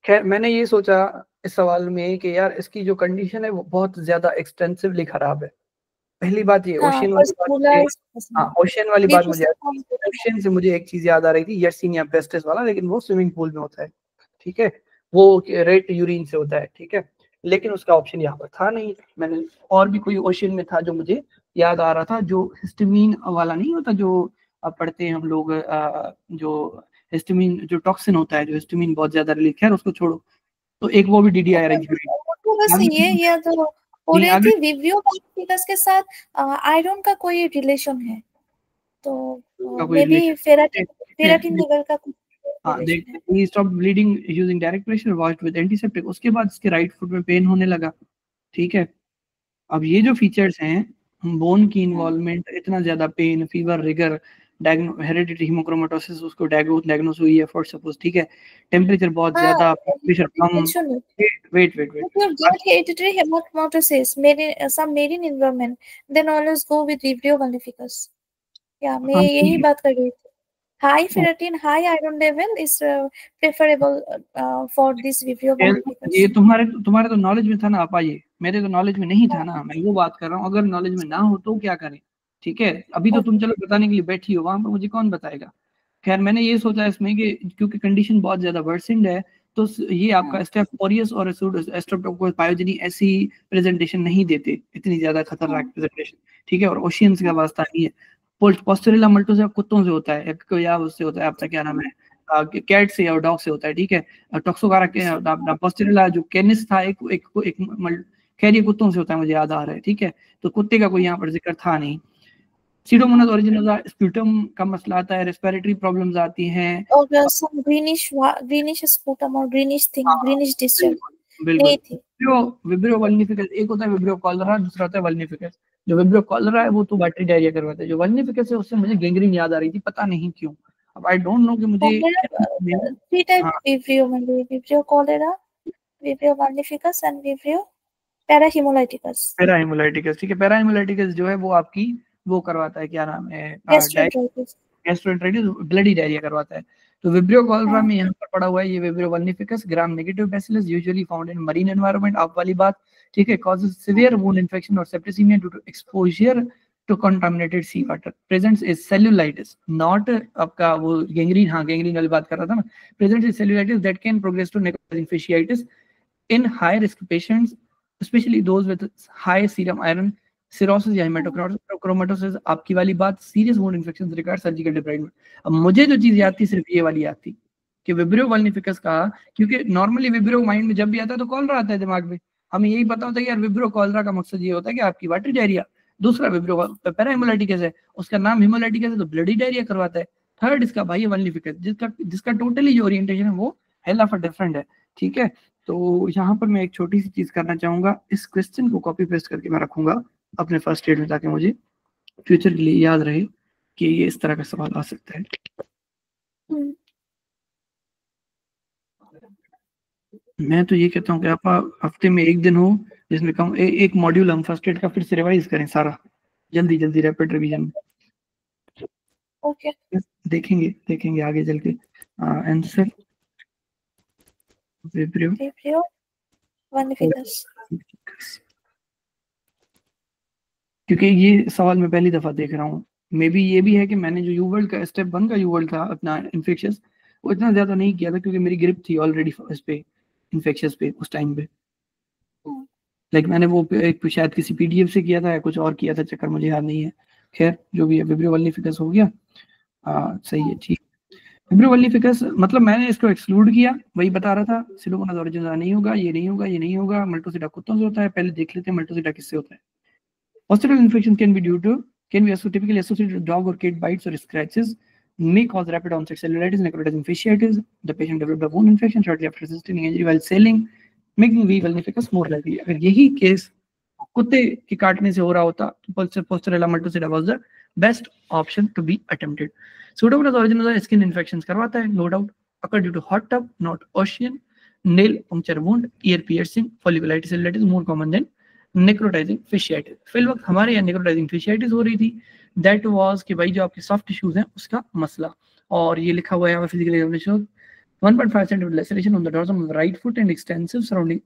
S1: खैर, मैंने ये सोचा इस सवाल में कि यार इसकी जो कंडीशन है वो बहुत ज्यादा एक्सटेंसिवली खराब है, पहली बात ये
S2: हाँ,
S1: ओशियन वाली बात मुझे, हाँ ओशियन वाली बात मुझे, ओशियन से मुझे एक चीज याद आ रही थी, यर्सीनिया पेस्टिस वाला, लेकिन वो स्विमिंग पूल में होता है, ठीक है, वो रेड यूरिन से होता है, ठीक है, लेकिन उसका ऑप्शन यहाँ पर था नहीं। मैंने और भी कोई ओशियन में था जो मुझे याद आ रहा था, जो हिस्टामिन वाला नहीं होता, जो पढ़ते हैं हम लोग, जो हिस्टामिन, जो टॉक्सिन होता है, जो हिस्टामिन बहुत ज्यादा रिलीज, खैर उसको छोड़ो, तो एक वो भी DDI अरेंजमेंट।
S2: बस ये तो हो रही थी विब्रियो मॉलिफिकस के साथ आयरन का कोई रिलेशन है, तो मे बी फेराटिन लेवल का कुछ रिलेशन है।
S1: he stopped bleeding using direct pressure, washed with antiseptic, उसके बाद इसके राइट फुट में पेन होने लगा, ठीक है। अब ये जो फीचर्स हैं, बोन की इन्वॉल्वमेंट, इतना ज्यादा pain, fever, rigor, hereditary hemochromatosis उसको डायग्नोस हुई है फॉर सपोज, ठीक है, टेम्परेचर बहुत ज्यादा, प्रेशर कम, weight
S2: hereditary hemochromatosis, submarine environment, then always go with Vibrio malificus. Yeah, मैं यही बात कर रही थी। High ferritin, high iron level is preferable for this Vibrio malificus.
S1: ये तुम्हारे तो नॉलेज में था ना आपा, ये मेरे तो नॉलेज में नहीं था ना, मैं वो बात कर रहा हूँ, अगर नॉलेज में ना हो तो क्या करें, ठीक है। अभी तो तुम चलो बताने के लिए बैठी हो, वहां पर मुझे कौन बताएगा। खैर मैंने ये सोचा इसमें कि क्योंकि कंडीशन बहुत ज्यादा वर्सेंड है, तो ये आपका स्टेफ ऑरियस और स्ट्रेप्टोकोकाइनोजेनी ऐसी प्रेजेंटेशन नहीं देते, इतनी ज्यादा खतरनाक प्रेजेंटेशन, ठीक है, और ओशियंस का वास्ता नहीं है। पोस्टेरिला मल्टोसा कुत्तों से होता है, या उससे होता है आपका क्या नाम है, कैट से और डॉग से होता है, ठीक है। टॉक्सोकारा के पोस्टेरिला जो कैनिस था, खैर ये कुत्तों से होता है, मुझे याद आ रहा है, ठीक है, तो कुत्ते का कोई यहाँ पर जिक्र था नहीं। सीडोमोनास ओरिजिनोसा स्प्यूटम का मसला आता है, रेस्पिरेटरी प्रॉब्लम्स आती हैं,
S2: और some greenish sputum और greenish thing, greenish discharge।
S1: बिल्कुल। विब्रियो वल्निफिकस एक होता है, विब्रियो कॉलरा, दूसरा होता है वल्निफिकस। जो विब्रियो कॉलरा है वो तो वाटरी डायरिया करवाता है, जो वल्निफिकस है उससे मुझे गैंग्रीन याद आ रही थी, पता नहीं क्यों, अब आई डोंट नो कि मुझे
S2: थ्री टाइप विब्रियो में, vibrio cholerae, vibrio vulnificus and vibrio parahaemolyticus.
S1: ठीक है, पैराहिमोलाइटिकस जो है वो आपकी वो करवाता है, क्या नाम है, गैस्ट्रोएंटेराइटिस, ब्लडी डायरिया करवाता है। तो विब्रियो कॉलरा में यहाँ पर पड़ा हुआ है ये vibrio vulnificus, gram negative bacillus usually found in marine environment, आप वाली बात, ठीक है, कॉजेस सिवियर वुंड इन्फेक्शन और septicaemia due to exposure to contaminated sea water, presents is cellulitis, not आपका वो गैंग्रीन, हाँ गैंग्रीन वाली बात कर रहा था मैं, presents is cellulitis that can progress to necrotic fasciitis in high risk patients, specially those with high serum iron, cirrhosis या हेमेटोक्रोमेटोसिस, आपकी वाली बात, serious wound infection regard surgical debridement. अब मुझे जो चीज याद थी सिर्फ ये वाली याद थी कि विब्रियो वल्निफिकस का, क्योंकि नॉर्मली विब्रियो माइंड में जब भी आता है तो कॉलरा आता है दिमाग में, हमें यही पता होता है कि यार विब्रियो कॉलरा का मकसद ये होता है कि आपकी वाटरी डायरिया, दूसरा विब्रियो पैराहिमोलाइटिकस है, उसका नाम हिमोलाइटिकस है तो ब्लडी डायरिया करवाता है, थर्ड इसका भाई है वल्निफिकस, जिसका टोटली जो ओरिएंटेशन है वो हेल ऑफ डिफरेंट है, ठीक है। तो यहाँ पर मैं एक छोटी सी चीज करना चाहूंगा, इस क्वेश्चन को कॉपी पेस्ट करके मैं रखूंगा अपने फर्स्ट एड में, ताकि मुझे फ्यूचर के लिए याद रहे कि ये इस तरह का सवाल आ सकता है। मैं तो ये कहता हूँ कि आप हफ्ते में एक दिन हो जिसमें कम एक मॉड्यूल हम फर्स्ट एड का फिर से रिवाइज करें सारा, जल्दी जल्दी रैपिड रिवीजन में।
S2: ओके,
S1: देखेंगे आगे चल के आंसर
S2: विब्रियो वल्निफिकस,
S1: क्योंकि ये सवाल मैं पहली दफा देख रहा हूँ। मे बी ये भी है कि मैंने जो यूवर्ल्ड का स्टेप 1 का यूवर्ल्ड था अपना इन्फेक्शियस, वो इतना ज्यादा नहीं किया था क्योंकि मेरी ग्रिप थी ऑलरेडी इस पे इन्फेक्शियस पे उस टाइम पे, लाइक मैंने वो एक शायद किसी पीडीएफ से किया था या कुछ और किया था, चक्कर मुझे याद नहीं है। खैर जो भी है, विब्रियो वल्निफिकस हो गया, सही है, ठीक। विब्रियो वल्निफिकस मतलब मैंने इसको एक्सक्लूड किया, वही बता रहा था, सीडोमोनास ओरिजिनोसा नहीं होगा, ये नहीं होगा, ये नहीं होगा, मल्टोसिडा कुत्तों से होता है, पहले देख लेते हैं मल्टोसिडा किससे होता है। Hospital infection can be typically associated with dog or cat bites or scratches, may cause rapid onset cellulitis, necrotizing fasciitis. The patient developed a wound infection shortly after sustaining injury while sailing, making V. vulnificus more likely. अगर यही case कुत्ते के काटने से हो रहा होता तो Posterella multocida was the best option to be attempted. Pseudomonas aeruginosa skin infections करवाता है, no doubt, occur due to hot tub, not ocean, nail puncture wound, ear piercing, folliculitis cellulitis more common than necrotising fasciitis. फिल वक्त हमारे यहाँ necrotising फिशियाइटिस हो रही थी, that was कि भाई जो आपके सॉफ्ट टिश्यूज हैं उसका मसला, और ये लिखा हुआ है यहाँ physical examination 1.5 cm laceration on the dorsum of the right foot and extensive surrounding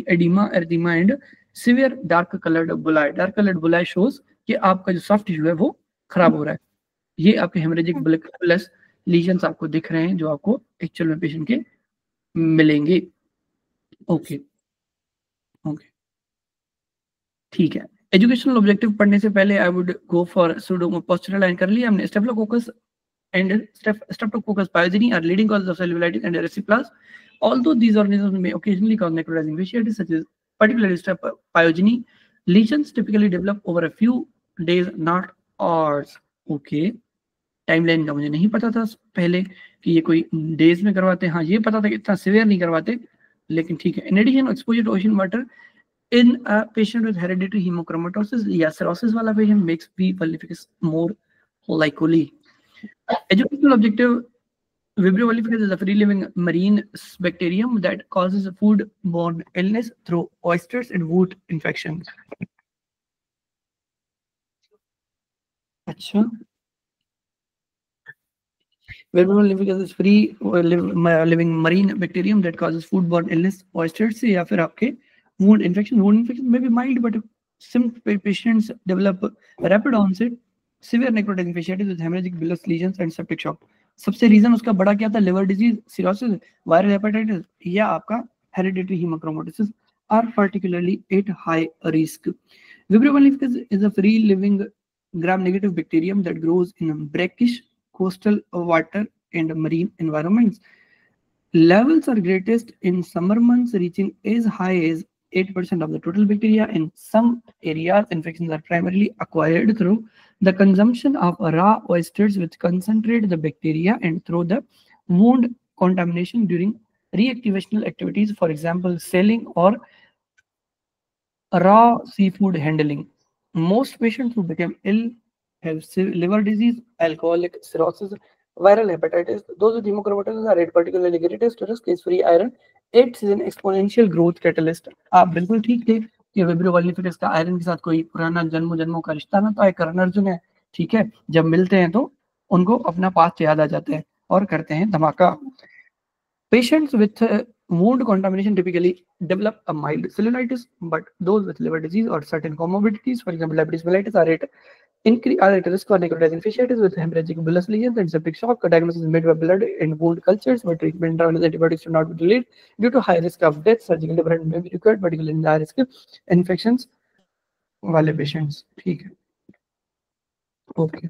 S1: edema and severe dark colored bullae shows कि आपका जो सॉफ्ट टिश्यू है वो खराब हो रहा है। ये आपके हेमरेजिक ब्लड प्लस लीजन्स आपको दिख रहे हैं जो आपको एक्चुअल में पेशेंट के मिलेंगे। ओके ओके ठीक है। एजुकेशनल ऑब्जेक्टिव पढ़ने से पहले I would go for pseudo postural line कर लिया हमने। Staphylococcus and Streptococcus pyogenes are leading causes of cellulitis and erysipelas. Although these organisms may occasionally cause necrotizing fasciitis, such as particularly Strep pyogeny, lesions typically develop over a few days, not hours. Okay. Timeline का मुझे नहीं पता था पहले कि ये कोई days में करवाते हैं। हाँ, ये पता था कि इतना सिवियर नहीं करवाते, लेकिन ठीक है। In addition exposure to ocean water in a patient with hereditary hemochromatosis या cirrhosis वाला patient makes B. prolificus more likely. Educational objective: Vibrio prolificus is a free-living marine bacterium that causes food-borne illness through oysters and wound infections. अच्छा, Vibrio prolificus is free-living marine bacterium that causes food-borne illness, oysters या फिर आपके wound infection. Wound infection may be mild, but some patients develop rapid onset severe necrotizing fasciitis with hemorrhagic bullous lesions and septic shock. सबसे reason उसका बड़ा क्या था? Liver disease, cirrhosis, viral hepatitis या आपका hereditary hemochromatosis are particularly at high risk. Vibrio prolificus is a free living gram negative bacterium that grows in brackish coastal water and marine environments. Levels are greatest in summer months, reaching as high as 8% of the total bacteria. In some areas, infections are primarily acquired through the consumption of raw oysters, which concentrate the bacteria, and through the wound contamination during reactivational activities, for example, selling or raw seafood handling. Most patients who become ill have liver disease, alcoholic cirrhosis, viral hepatitis. Those with hemochromatosis are at particularly greatest risk is free iron. It's an exponential growth catalyst. आप बिल्कुल ठीक थे कि vibrio prolificus का iron के साथ कोई पुराना जन्मों का रिश्ता ना, तो एक करण अर्जुन है, ठीक है। जब मिलते हैं तो उनको अपना पास्ट याद आ जाता है और करते हैं धमाका. Patients with wound contamination typically develop a mild cellulitis, but those with liver disease or certain comorbidities, for example, diabetes mellitus, are at risk for necrotizing fasciitis with hemorrhagic bullous lesions and septic shock. A diagnosis is made by blood and wound cultures, but treatment with antibiotics should not be delayed due to high risk of death. Surgical intervention may be required, particularly in the high risk infections वाले patients. ठीक है, okay.